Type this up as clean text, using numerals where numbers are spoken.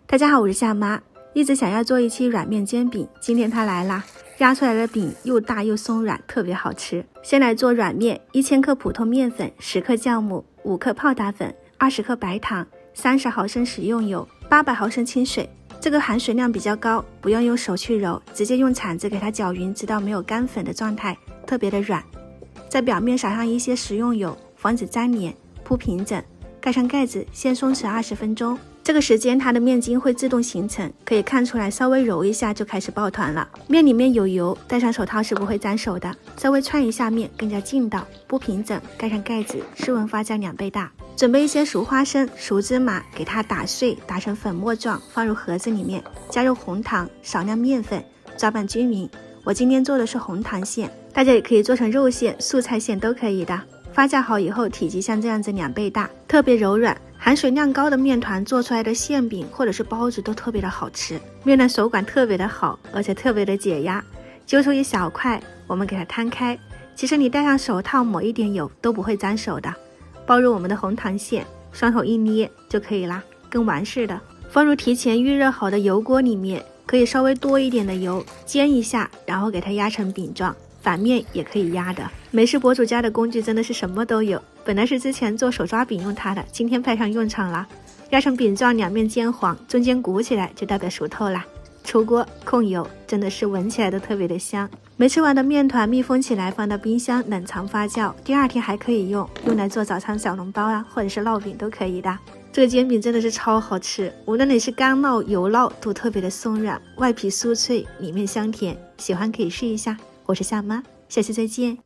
大家好，我是夏妈，一直想要做一期软面煎饼，今天它来啦！压出来的饼又大又松软，特别好吃。先来做软面，1000克普通面粉，10克酵母，5克泡打粉，20克白糖，30毫升食用油，800毫升清水。这个含水量比较高，不用用手去揉，直接用铲子给它搅匀，直到没有干粉的状态，特别的软。在表面撒上一些食用油，防止粘连，铺平整，盖上盖子，先松弛20分钟。这个时间它的面筋会自动形成，可以看出来稍微揉一下就开始抱团了。面里面有油，戴上手套是不会粘手的。稍微串一下面更加劲道，铺平整，盖上盖子，室温发酵2倍大。准备一些熟花生、熟芝麻，给它打碎，打成粉末状，放入盒子里面，加入红糖，少量面粉，抓拌均匀。我今天做的是红糖馅，大家也可以做成肉馅、素菜馅都可以的。发酵好以后，体积像这样子2倍大，特别柔软。含水量高的面团做出来的馅饼或者是包子都特别的好吃，面的手感特别的好，而且特别的解压。揪出一小块，我们给它摊开，其实你戴上手套抹一点油都不会粘手的。包入我们的红糖馅，双手一捏就可以啦，跟完似的。放入提前预热好的油锅里面，可以稍微多一点的油，煎一下，然后给它压成饼状。反面也可以压的，美食博主家的工具真的是什么都有。本来是之前做手抓饼用它的，今天派上用场了。压成饼状，两面煎黄，中间鼓起来就代表熟透啦。出锅控油，真的是闻起来都特别的香。没吃完的面团密封起来，放到冰箱冷藏发酵，第2天还可以用来做早餐小笼包啊，或者是烙饼都可以的。这个煎饼真的是超好吃，无论你是干烙、油烙，都特别的松软，外皮酥脆，里面香甜。喜欢可以试一下。我是夏妈，下期再见。